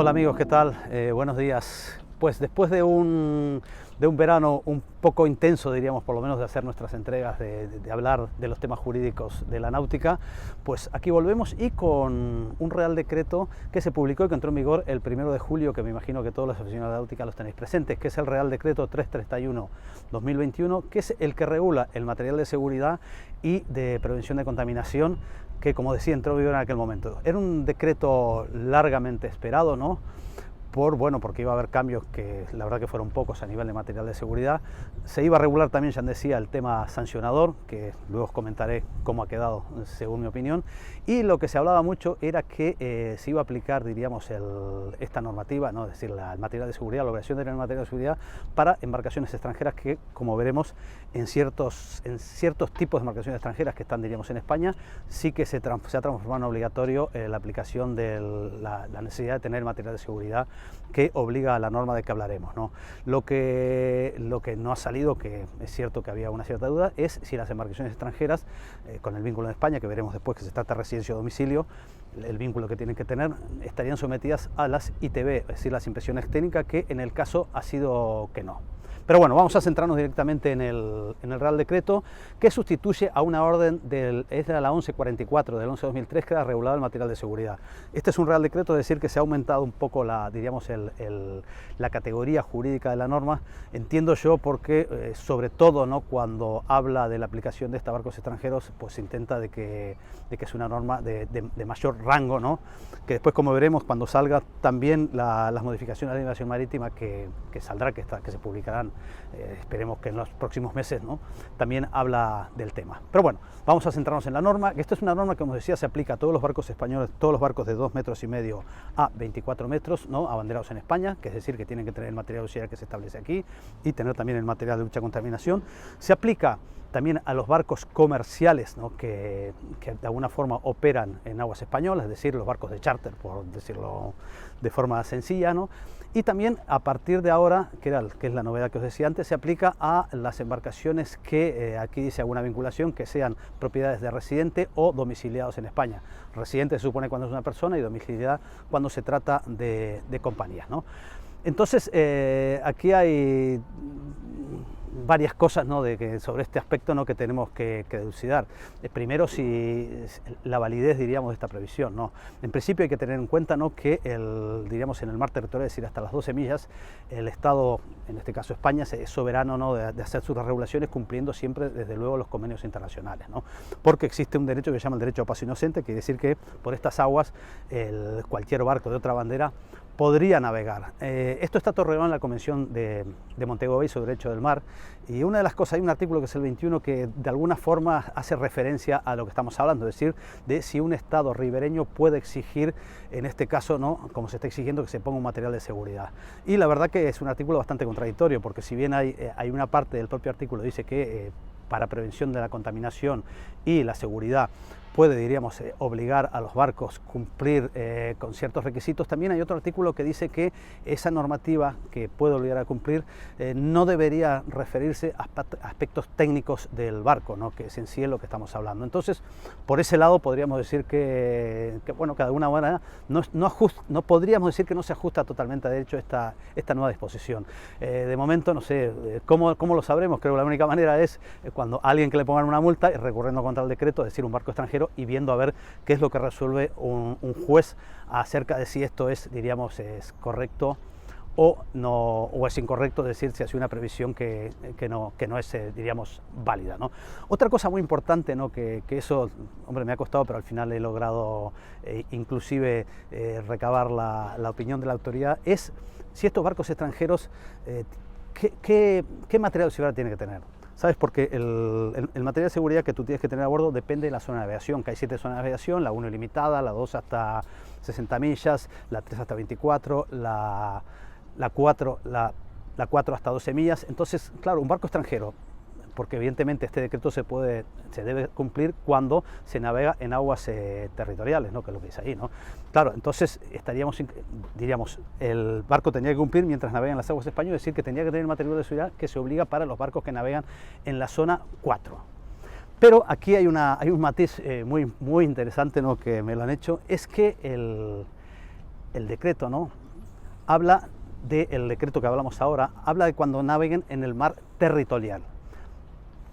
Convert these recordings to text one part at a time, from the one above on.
Hola amigos, ¿qué tal? Buenos días. Pues después de un verano un poco intenso, diríamos, por lo menos de hacer nuestras entregas, de hablar de los temas jurídicos de la náutica, pues aquí volvemos y con un Real Decreto que se publicó y que entró en vigor el 1 de julio, que me imagino que todos los aficionados a la náutica los tenéis presentes, que es el Real Decreto 331/2021, que es el que regula el material de seguridad y de prevención de contaminación, que, como decía, entró en vigor en aquel momento. Era un decreto largamente esperado, ¿no? Porque iba a haber cambios que la verdad que fueron pocos a nivel de material de seguridad. Se iba a regular también, ya decía, el tema sancionador, que luego os comentaré cómo ha quedado según mi opinión, y lo que se hablaba mucho era que se iba a aplicar, diríamos, esta normativa, ¿no? Es decir, el material de seguridad, la obligación de tener material de seguridad para embarcaciones extranjeras que, como veremos, en ciertos tipos de embarcaciones extranjeras que están, diríamos, en España, sí que se ha transformado en obligatorio la aplicación de la necesidad de tener material de seguridad que obliga a la norma de que hablaremos, ¿no? Lo que no ha salido, que es cierto que había una cierta duda, es si las embarcaciones extranjeras, con el vínculo de España, que veremos después que se trata de residencia o domicilio, el vínculo que tienen que tener, estarían sometidas a las ITB, es decir, las inspecciones técnicas, que en el caso ha sido que no. Pero bueno, vamos a centrarnos directamente en el Real Decreto, que sustituye a una orden es de la 1144 del 11/2003, que era regulado el material de seguridad. Este es un Real Decreto, es decir, que se ha aumentado un poco la categoría jurídica de la norma, entiendo yo, porque sobre todo, ¿no?, cuando habla de la aplicación de esta a barcos extranjeros, pues se intenta de que es una norma de mayor rango, ¿no?, que después, como veremos, cuando salga también las modificaciones de la legislación marítima que saldrá, que se publicarán, esperemos que en los próximos meses, ¿no?, también habla del tema. Pero bueno, vamos a centrarnos en la norma. Esta es una norma que, como decía, se aplica a todos los barcos españoles, todos los barcos de 2,5 metros a 24 metros, ¿no?, abanderados en España, que es decir, que tienen que tener el material auxiliar que se establece aquí y tener también el material de lucha contra contaminación. Se aplica también a los barcos comerciales, ¿no?, que de alguna forma operan en aguas españolas, es decir, los barcos de charter, por decirlo de forma sencilla, ¿no? Y también, a partir de ahora, que es la novedad que os decía antes, se aplica a las embarcaciones que, aquí dice alguna vinculación, que sean propiedades de residente o domiciliados en España. Residente se supone cuando es una persona y domiciliada cuando se trata de compañías, ¿no? Entonces, aquí hay varias cosas, ¿no?, sobre este aspecto, ¿no?, que tenemos que deducidar. Primero, si la validez, diríamos, de esta previsión, ¿no? En principio hay que tener en cuenta, ¿no?, que diríamos, en el mar territorial, es decir, hasta las 12 millas, el Estado, en este caso España, es soberano, ¿no?, de hacer sus regulaciones, cumpliendo siempre, desde luego, los convenios internacionales, ¿no? Porque existe un derecho que se llama el derecho a paso inocente, que quiere decir que por estas aguas cualquier barco de otra bandera podría navegar. Esto está todo regulado en la Convención de Montego Bay sobre Derecho del Mar, y una de las cosas, hay un artículo que es el 21 que de alguna forma hace referencia a lo que estamos hablando, es decir, de si un Estado ribereño puede exigir, en este caso, ¿no?, como se está exigiendo, que se ponga un material de seguridad. Y la verdad que es un artículo bastante contradictorio, porque si bien hay una parte del propio artículo que dice que para prevención de la contaminación y la seguridad puede, diríamos, obligar a los barcos a cumplir con ciertos requisitos, también hay otro artículo que dice que esa normativa que puede obligar a cumplir no debería referirse a aspectos técnicos del barco, ¿no?, que es en sí lo que estamos hablando. Entonces, por ese lado podríamos decir que bueno, que de alguna manera no podríamos decir que no se ajusta totalmente a derecho esta nueva disposición. De momento, no sé, ¿cómo lo sabremos? Creo que la única manera es cuando a alguien que le pongan una multa y recurriendo contra el decreto, es decir, un barco extranjero, y viendo a ver qué es lo que resuelve un juez acerca de si esto es, diríamos, es correcto o no, o es incorrecto, es decir, si hace una previsión que no es, diríamos, válida, ¿no? Otra cosa muy importante, ¿no?, que eso, hombre, me ha costado, pero al final he logrado inclusive recabar la opinión de la autoridad, es si estos barcos extranjeros, ¿qué material de seguridad tienen que tener? ¿Sabes? Porque el material de seguridad que tú tienes que tener a bordo depende de la zona de navegación, que hay 7 zonas de navegación, la 1 ilimitada, la 2 hasta 60 millas, la 3 hasta 24, la 4 hasta 12 millas. Entonces, claro, un barco extranjero, porque evidentemente este decreto se debe cumplir cuando se navega en aguas territoriales, ¿no?, que es lo que dice ahí, ¿no? Claro, entonces diríamos, el barco tendría que cumplir mientras navega en las aguas españolas, es decir, que tendría que tener material de seguridad que se obliga para los barcos que navegan en la zona 4. Pero aquí hay un matiz muy interesante, ¿no?, que me lo han hecho, es que el decreto, ¿no?, habla del decreto que hablamos ahora, habla de cuando naveguen en el mar territorial.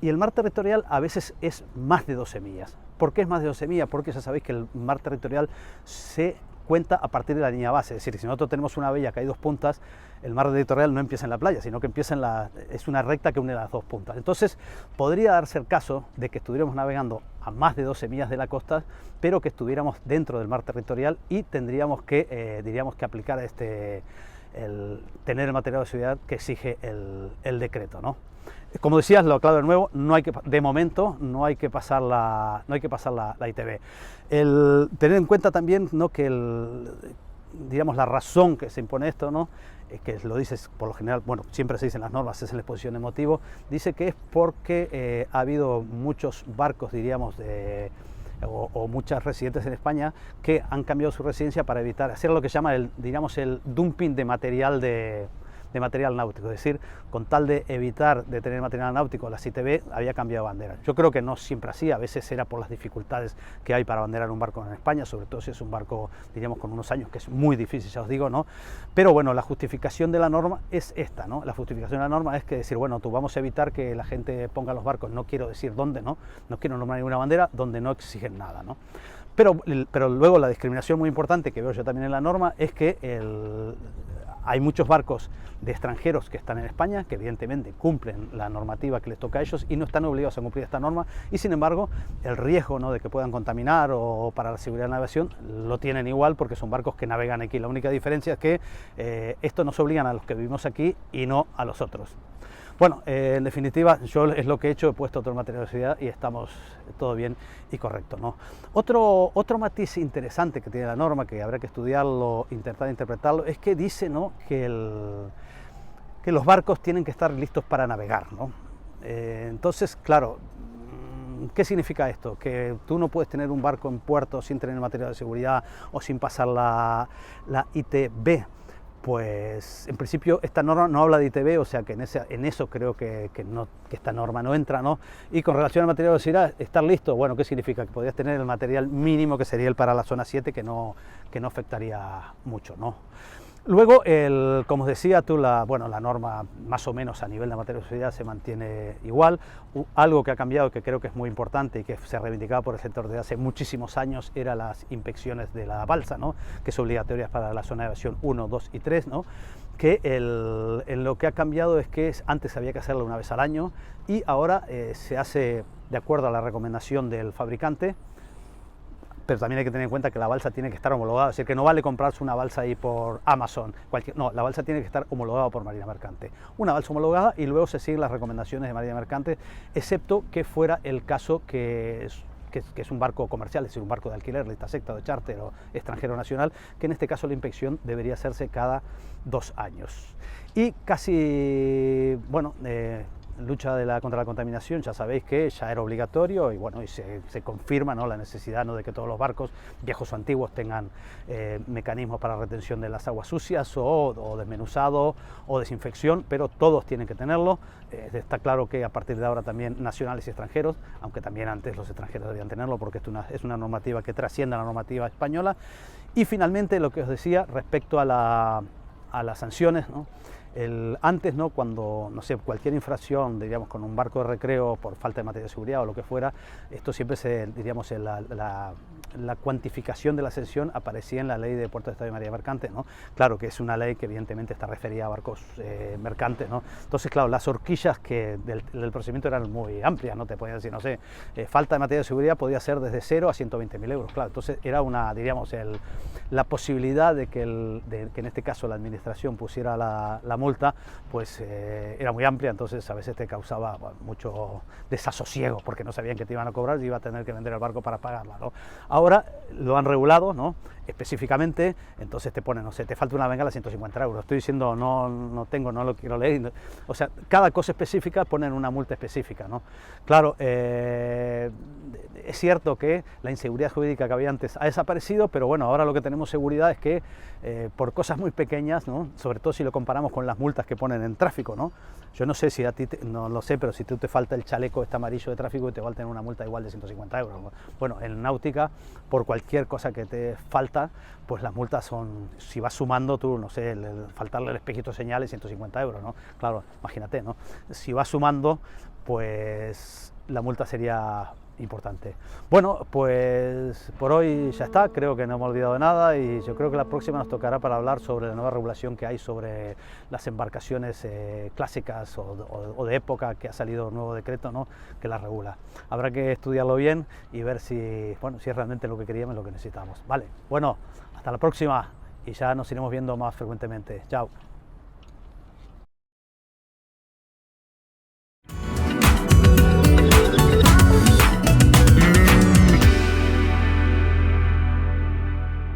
Y el mar territorial a veces es más de 12 millas. ¿Por qué es más de 12 millas? Porque ya sabéis que el mar territorial se cuenta a partir de la línea base. Es decir, si nosotros tenemos una vela que hay dos puntas, el mar territorial no empieza en la playa, sino que empieza es una recta que une las dos puntas. Entonces, podría darse el caso de que estuviéramos navegando a más de 12 millas de la costa, pero que estuviéramos dentro del mar territorial y tendríamos que, diríamos que aplicar tener el material de seguridad que exige el decreto, ¿no? Como decías, lo aclaro de nuevo, de momento no hay que pasar la ITV. Tener en cuenta también, ¿no?, que digamos, la razón que se impone esto, ¿no?, que lo dices por lo general, bueno, siempre se dice en las normas, es en la exposición de motivo, dice que es porque ha habido muchos barcos, diríamos, o muchas residentes en España que han cambiado su residencia para evitar hacer lo que se llama el dumping de material náutico, es decir, con tal de evitar de tener material náutico, la ITV había cambiado bandera. Yo creo que no siempre así, a veces era por las dificultades que hay para banderar un barco en España, sobre todo si es un barco, diríamos, con unos años, que es muy difícil, ya os digo, ¿no? Pero bueno, la justificación de la norma es esta, ¿no? La justificación de la norma es que decir, bueno, tú vamos a evitar que la gente ponga los barcos, no quiero decir dónde, ¿no? No quiero nombrar ninguna bandera donde no exigen nada, ¿no? Pero luego la discriminación muy importante que veo yo también en la norma es que hay muchos barcos de extranjeros que están en España, que evidentemente cumplen la normativa que les toca a ellos y no están obligados a cumplir esta norma, y sin embargo el riesgo, ¿no?, de que puedan contaminar o para la seguridad de la navegación lo tienen igual porque son barcos que navegan aquí. La única diferencia es que esto nos obligan a los que vivimos aquí y no a los otros. Bueno, en definitiva, yo es lo que he hecho, he puesto todo el material de seguridad y estamos todo bien y correcto, ¿no? Otro matiz interesante que tiene la norma, que habrá que estudiarlo, intentar interpretarlo, es que dice, ¿no?, que los barcos tienen que estar listos para navegar, ¿no? Entonces, claro, ¿qué significa esto? Que tú no puedes tener un barco en puerto sin tener material de seguridad o sin pasar la ITV. Pues en principio esta norma no habla de ITV, o sea que en eso creo que esta norma no entra, ¿no? Y con relación al material de seguridad, estar listo, bueno, ¿qué significa? Que podrías tener el material mínimo que sería el para la zona 7, que no afectaría mucho, ¿no? Luego, como os decía tú, la norma más o menos a nivel de materia de seguridad se mantiene igual. Algo que ha cambiado, que creo que es muy importante y que se reivindicaba por el sector desde hace muchísimos años, eran las inspecciones de la balsa, ¿no?, que es obligatoria para la zona de aviación 1, 2 y 3, ¿no? Que lo que ha cambiado es que antes había que hacerlo una vez al año y ahora se hace de acuerdo a la recomendación del fabricante. Pero también hay que tener en cuenta que la balsa tiene que estar homologada, es decir, que no vale comprarse una balsa ahí por Amazon, no, la balsa tiene que estar homologada por Marina Mercante. Una balsa homologada y luego se siguen las recomendaciones de Marina Mercante, excepto que fuera el caso que es un barco comercial, es decir, un barco de alquiler, lista secta, de charter o extranjero nacional, que en este caso la inspección debería hacerse cada 2 años. Y casi, bueno, lucha contra la contaminación, ya sabéis que ya era obligatorio y bueno, y se confirma, ¿no?, la necesidad, ¿no?, de que todos los barcos, viejos o antiguos, tengan mecanismos para retención de las aguas sucias o desmenuzado o desinfección, pero todos tienen que tenerlo. Está claro que a partir de ahora también nacionales y extranjeros, aunque también antes los extranjeros debían tenerlo porque es una normativa que trasciende a la normativa española. Y finalmente, lo que os decía respecto a las sanciones, ¿no? Antes, ¿no?, cuando, no sé, cualquier infracción, diríamos, con un barco de recreo por falta de materia de seguridad o lo que fuera, esto siempre diríamos, la cuantificación de la sanción aparecía en la ley de Puertos de Estado y Marina Mercante, ¿no? Claro que es una ley que evidentemente está referida a barcos mercantes, ¿no? Entonces, claro, las horquillas del procedimiento eran muy amplias, ¿no? Te podían decir, no sé, falta de materia de seguridad podía ser desde 0 a 120.000 euros, claro. Entonces era diríamos, la posibilidad de que en este caso la administración pusiera la multa, pues era muy amplia, entonces a veces te causaba, bueno, mucho desasosiego porque no sabían que te iban a cobrar y iba a tener que vender el barco para pagarla, ¿no? Ahora lo han regulado, ¿no?, específicamente, entonces te ponen, no sé, te falta una bengala, 150 euros. Estoy diciendo, no lo quiero leer, o sea, cada cosa específica ponen una multa específica, ¿no? Claro, es cierto que la inseguridad jurídica que había antes ha desaparecido, pero bueno, ahora lo que tenemos seguridad es que por cosas muy pequeñas, ¿no?, sobre todo si lo comparamos con las multas que ponen en tráfico, ¿no?, Yo no sé si a ti, no lo sé, pero si tú te falta el chaleco este amarillo de tráfico, te va a tener una multa igual de 150 euros. Bueno, en náutica, por cualquier cosa que te falta, pues las multas son, si vas sumando tú, no sé, faltarle el espejito señales, 150 euros, ¿no? Claro, imagínate, ¿no? Si vas sumando, pues la multa sería importante. Bueno, pues por hoy ya está, creo que no hemos olvidado de nada y yo creo que la próxima nos tocará para hablar sobre la nueva regulación que hay sobre las embarcaciones clásicas o de época, que ha salido un nuevo decreto, ¿no?, que las regula. Habrá que estudiarlo bien y ver si, bueno, si es realmente lo que queríamos y lo que necesitamos. Vale, bueno, hasta la próxima y ya nos iremos viendo más frecuentemente. Chao.